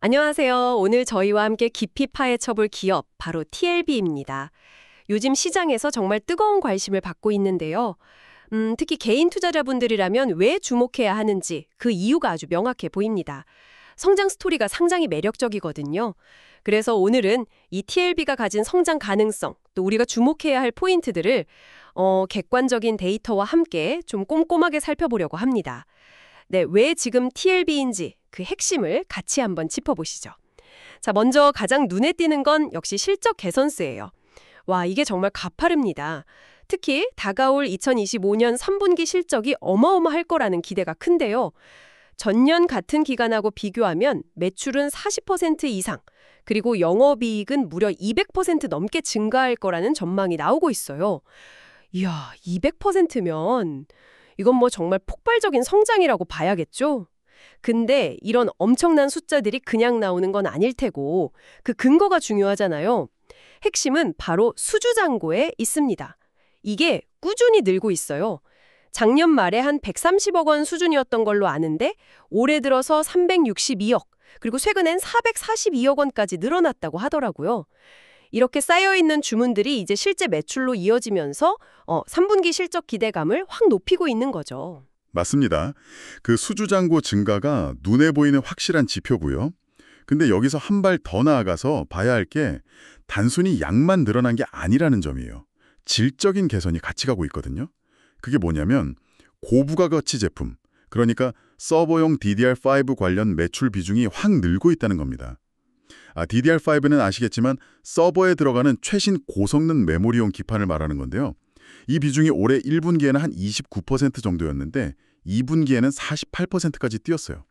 안녕하세요. 오늘 저희와 함께 깊이 파헤쳐볼 기업, 바로 TLB입니다. 요즘 시장에서 정말 뜨거운 관심을 받고 있는데요. 특히 개인 투자자분들이라면 왜 주목해야 하는지 그 이유가 아주 명확해 보입니다. 성장 스토리가 상당히 매력적이거든요. 그래서 오늘은 이 TLB가 가진 성장 가능성, 또 우리가 주목해야 할 포인트들을 객관적인 데이터와 함께 좀 꼼꼼하게 살펴보려고 합니다. 네, 왜 지금 TLB인지 그 핵심을 같이 한번 짚어보시죠. 자, 먼저 가장 눈에 띄는 건 역시 실적 개선세예요. 와, 이게 정말 가파릅니다. 특히 다가올 2025년 3분기 실적이 어마어마할 거라는 기대가 큰데요. 전년 같은 기간하고 비교하면 매출은 40% 이상, 그리고 영업이익은 무려 200% 넘게 증가할 거라는 전망이 나오고 있어요. 이야, 200%면 이건 뭐 정말 폭발적인 성장이라고 봐야겠죠? 근데 이런 엄청난 숫자들이 그냥 나오는 건 아닐 테고 그 근거가 중요하잖아요. 핵심은 바로 수주잔고에 있습니다. 이게 꾸준히 늘고 있어요. 작년 말에 한 130억 원 수준이었던 걸로 아는데 올해 들어서 362억, 그리고 최근엔 442억 원까지 늘어났다고 하더라고요. 이렇게 쌓여있는 주문들이 이제 실제 매출로 이어지면서 3분기 실적 기대감을 확 높이고 있는 거죠. 맞습니다. 그 수주잔고 증가가 눈에 보이는 확실한 지표고요. 근데 여기서 한 발 더 나아가서 봐야 할 게 단순히 양만 늘어난 게 아니라는 점이에요. 질적인 개선이 같이 가고 있거든요. 그게 뭐냐면 고부가가치 제품, 그러니까 서버용 DDR5 관련 매출 비중이 확 늘고 있다는 겁니다. DDR5는 아시겠지만 서버에 들어가는 최신 고성능 메모리용 기판을 말하는 건데요. 이 비중이 올해 1분기에는 한 29% 정도였는데 2분기에는 48%까지 뛰었어요.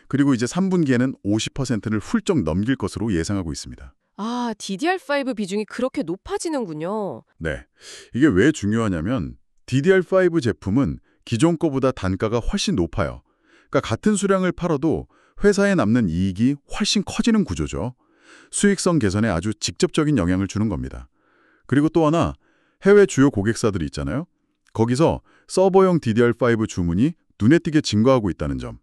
그리고 이제 3분기에는 50%를 훌쩍 넘길 것으로 예상하고 있습니다. 아, DDR5 비중이 그렇게 높아지는군요. 네, 이게 왜 중요하냐면 DDR5 제품은 기존 거보다 단가가 훨씬 높아요. 그러니까 같은 수량을 팔아도 회사에 남는 이익이 훨씬 커지는 구조죠. 수익성 개선에 아주 직접적인 영향을 주는 겁니다. 그리고 또 하나, 해외 주요 고객사들이 있잖아요. 거기서 서버용 DDR5 주문이 눈에 띄게 증가하고 있다는 점.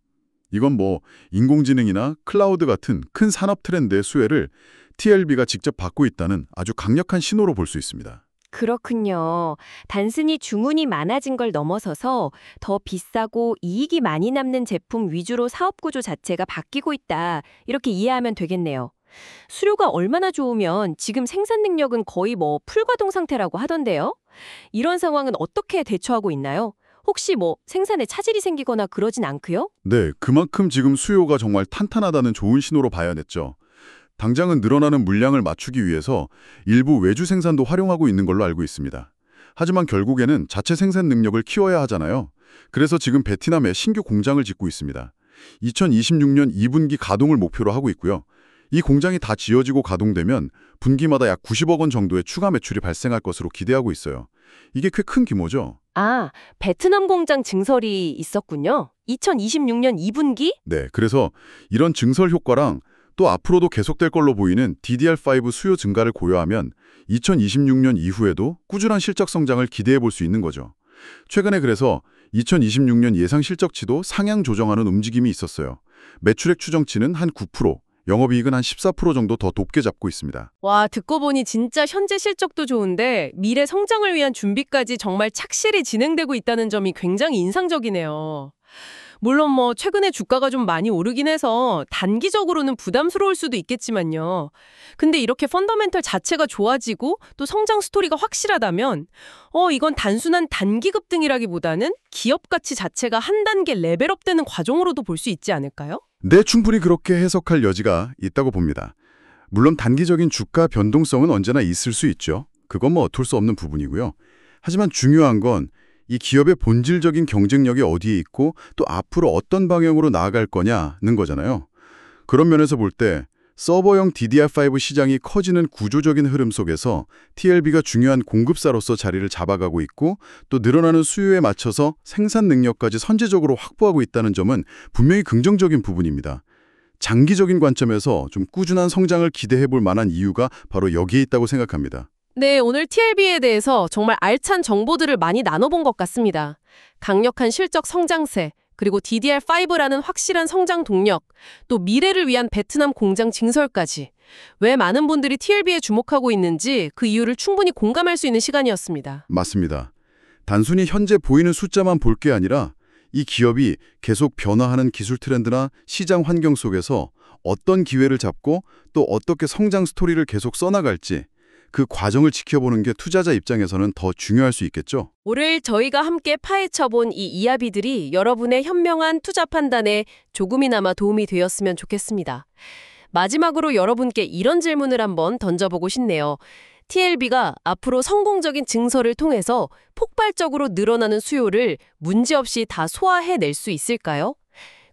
이건 뭐 인공지능이나 클라우드 같은 큰 산업 트렌드의 수혜를 TLB가 직접 받고 있다는 아주 강력한 신호로 볼 수 있습니다. 그렇군요. 단순히 주문이 많아진 걸 넘어서서 더 비싸고 이익이 많이 남는 제품 위주로 사업 구조 자체가 바뀌고 있다. 이렇게 이해하면 되겠네요. 수요가 얼마나 좋으면 지금 생산 능력은 거의 뭐 풀가동 상태라고 하던데요. 이런 상황은 어떻게 대처하고 있나요? 혹시 뭐 생산에 차질이 생기거나 그러진 않고요? 네, 그만큼 지금 수요가 정말 탄탄하다는 좋은 신호로 봐야겠죠. 당장은 늘어나는 물량을 맞추기 위해서 일부 외주 생산도 활용하고 있는 걸로 알고 있습니다. 하지만 결국에는 자체 생산 능력을 키워야 하잖아요. 그래서 지금 베트남에 신규 공장을 짓고 있습니다. 2026년 2분기 가동을 목표로 하고 있고요. 이 공장이 다 지어지고 가동되면 분기마다 약 90억 원 정도의 추가 매출이 발생할 것으로 기대하고 있어요. 이게 꽤 큰 규모죠? 아, 베트남 공장 증설이 있었군요. 2026년 2분기? 네, 그래서 이런 증설 효과랑 또 앞으로도 계속될 걸로 보이는 DDR5 수요 증가를 고려하면 2026년 이후에도 꾸준한 실적 성장을 기대해 볼 수 있는 거죠. 최근에 그래서 2026년 예상 실적치도 상향 조정하는 움직임이 있었어요. 매출액 추정치는 한 9%, 영업이익은 한 14% 정도 더 높게 잡고 있습니다. 와, 듣고 보니 진짜 현재 실적도 좋은데 미래 성장을 위한 준비까지 정말 착실히 진행되고 있다는 점이 굉장히 인상적이네요. 물론 뭐 최근에 주가가 좀 많이 오르긴 해서 단기적으로는 부담스러울 수도 있겠지만요. 근데 이렇게 펀더멘털 자체가 좋아지고 또 성장 스토리가 확실하다면 이건 단순한 단기 급등이라기보다는 기업 가치 자체가 한 단계 레벨업되는 과정으로도 볼 수 있지 않을까요? 네, 충분히 그렇게 해석할 여지가 있다고 봅니다. 물론 단기적인 주가 변동성은 언제나 있을 수 있죠. 그건 뭐 어쩔 수 없는 부분이고요. 하지만 중요한 건 이 기업의 본질적인 경쟁력이 어디에 있고 또 앞으로 어떤 방향으로 나아갈 거냐는 거잖아요. 그런 면에서 볼 때 서버용 DDR5 시장이 커지는 구조적인 흐름 속에서 TLB가 중요한 공급사로서 자리를 잡아가고 있고 또 늘어나는 수요에 맞춰서 생산 능력까지 선제적으로 확보하고 있다는 점은 분명히 긍정적인 부분입니다. 장기적인 관점에서 좀 꾸준한 성장을 기대해 볼 만한 이유가 바로 여기에 있다고 생각합니다. 네, 오늘 TLB에 대해서 정말 알찬 정보들을 많이 나눠본 것 같습니다. 강력한 실적 성장세, 그리고 DDR5라는 확실한 성장 동력, 또 미래를 위한 베트남 공장 증설까지 왜 많은 분들이 TLB에 주목하고 있는지 그 이유를 충분히 공감할 수 있는 시간이었습니다. 맞습니다. 단순히 현재 보이는 숫자만 볼 게 아니라 이 기업이 계속 변화하는 기술 트렌드나 시장 환경 속에서 어떤 기회를 잡고 또 어떻게 성장 스토리를 계속 써나갈지 그 과정을 지켜보는 게 투자자 입장에서는 더 중요할 수 있겠죠. 오늘 저희가 함께 파헤쳐본 이 이야기들이 여러분의 현명한 투자 판단에 조금이나마 도움이 되었으면 좋겠습니다. 마지막으로 여러분께 이런 질문을 한번 던져보고 싶네요. TLB가 앞으로 성공적인 증설을 통해서 폭발적으로 늘어나는 수요를 문제없이 다 소화해낼 수 있을까요?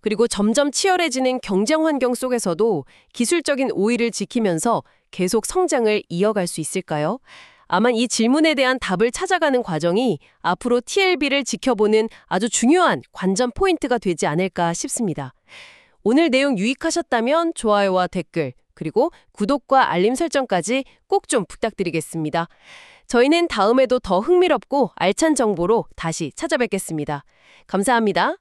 그리고 점점 치열해지는 경쟁 환경 속에서도 기술적인 우위를 지키면서 계속 성장을 이어갈 수 있을까요? 아마 이 질문에 대한 답을 찾아가는 과정이 앞으로 TLB를 지켜보는 아주 중요한 관전 포인트가 되지 않을까 싶습니다. 오늘 내용 유익하셨다면 좋아요와 댓글, 그리고 구독과 알림 설정까지 꼭 좀 부탁드리겠습니다. 저희는 다음에도 더 흥미롭고 알찬 정보로 다시 찾아뵙겠습니다. 감사합니다.